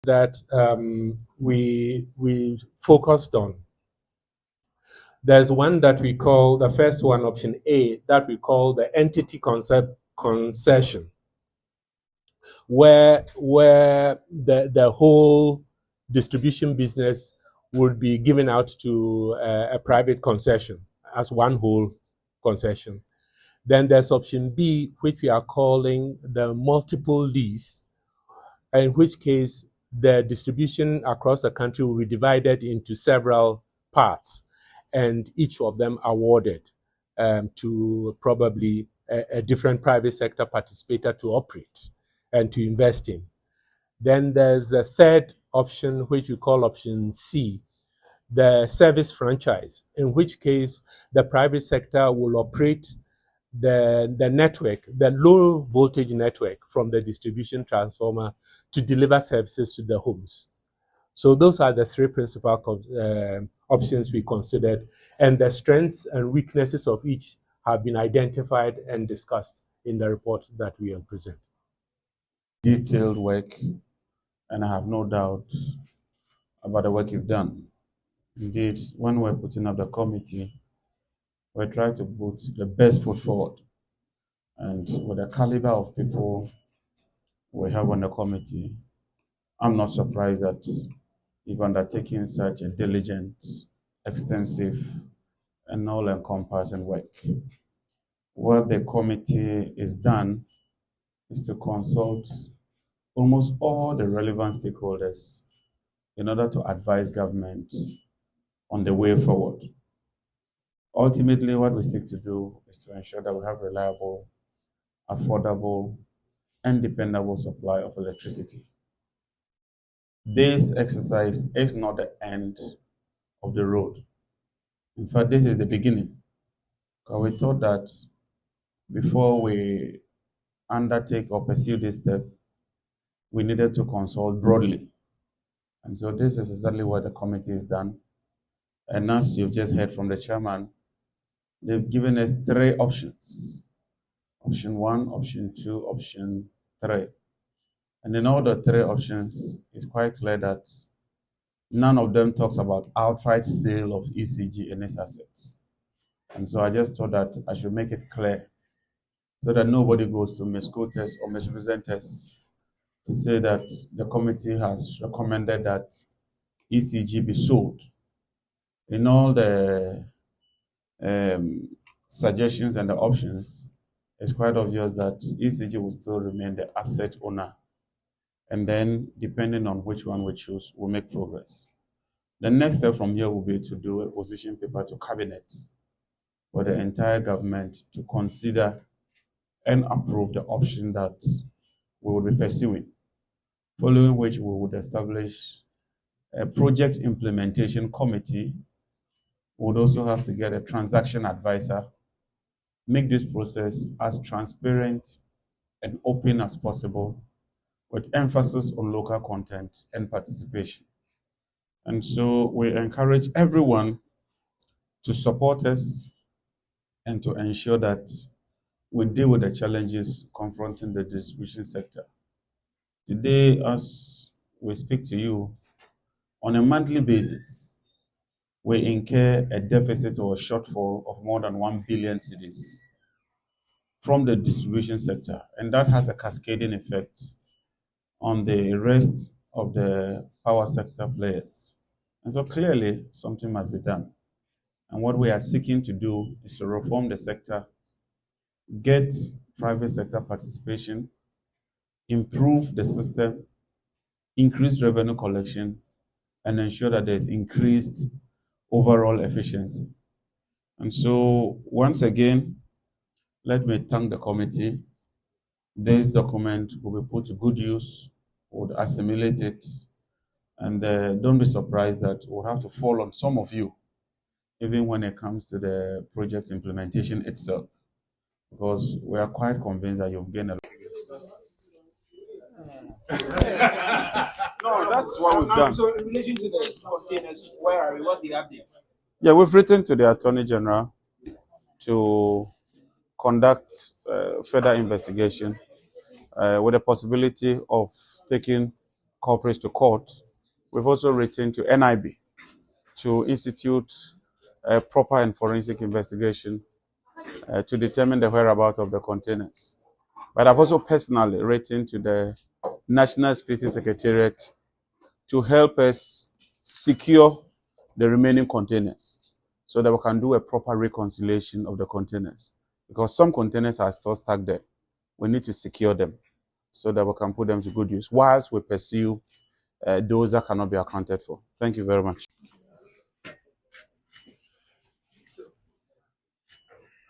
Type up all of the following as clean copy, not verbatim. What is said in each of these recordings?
that we focused on. There's one that we call, the first one, option A, that we call the entity concept concession, where the whole distribution business would be given out to a private concession as one whole concession. Then there's option B, which we are calling the multiple lease, in which case the distribution across the country will be divided into several parts, and each of them awarded to probably a different private sector participator to operate and to invest in. Then there's a third option, which we call option C, the service franchise, in which case the private sector will operate the network, the low voltage network from the distribution transformer to deliver services to the homes. So those are the three principal options we considered, and the strengths and weaknesses of each have been identified and discussed in the report that we have presented. Detailed work, and I have no doubt about the work you've done. Indeed, when we're putting up the committee, we try to put the best foot forward. And with the caliber of people we have on the committee, I'm not surprised that you've undertaken such a diligent, extensive, and all-encompassing work. What the committee is done is to consult almost all the relevant stakeholders in order to advise government on the way forward. Ultimately, what we seek to do is to ensure that we have reliable, affordable, and dependable supply of electricity. This exercise is not the end of the road. In fact, this is the beginning. Because we thought that before we undertake or pursue this step, we needed to consult broadly. And so this is exactly what the committee has done. And as you've just heard from the chairman, they've given us three options. Option 1, option 2, option 3. And in all the three options, it's quite clear that none of them talks about outright sale of ECG and its assets. And so I just thought that I should make it clear so that nobody goes to misquote us or misrepresent us to say that the committee has recommended that ECG be sold. In all the suggestions and the options, it's quite obvious that ECG will still remain the asset owner. And then, depending on which one we choose, we'll make progress. The next step from here will be to do a position paper to cabinet for the entire government to consider and approve the option that we will be pursuing, following which we would establish a project implementation committee. We would also have to get a transaction advisor, make this process as transparent and open as possible, with emphasis on local content and participation. And so we encourage everyone to support us and to ensure that we deal with the challenges confronting the distribution sector. Today, as we speak to you, on a monthly basis, we incur a deficit or a shortfall of more than 1 billion cedis from the distribution sector. And that has a cascading effect on the rest of the power sector players. And so clearly, something must be done. And what we are seeking to do is to reform the sector, get private sector participation, improve the system, increase revenue collection, and ensure that there's increased overall efficiency. And so, once again, let me thank the committee. This document will be put to good use, we'll assimilate it, and don't be surprised that we'll have to fall on some of you, even when it comes to the project implementation itself, because we are quite convinced that you've gained a lot. No, that's what we've done. So in relation to the containers, where are we? What's the update? Yeah, we've written to the Attorney General to conduct further investigation with the possibility of taking culprits to court, we've also written to NIB to institute a proper and forensic investigation to determine the whereabouts of the containers. But I've also personally written to the National Security Secretariat to help us secure the remaining containers so that we can do a proper reconciliation of the containers. Because some containers are still stuck there. We need to secure them so that we can put them to good use whilst we pursue those that cannot be accounted for. Thank you very much.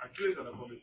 I'm still on the committee.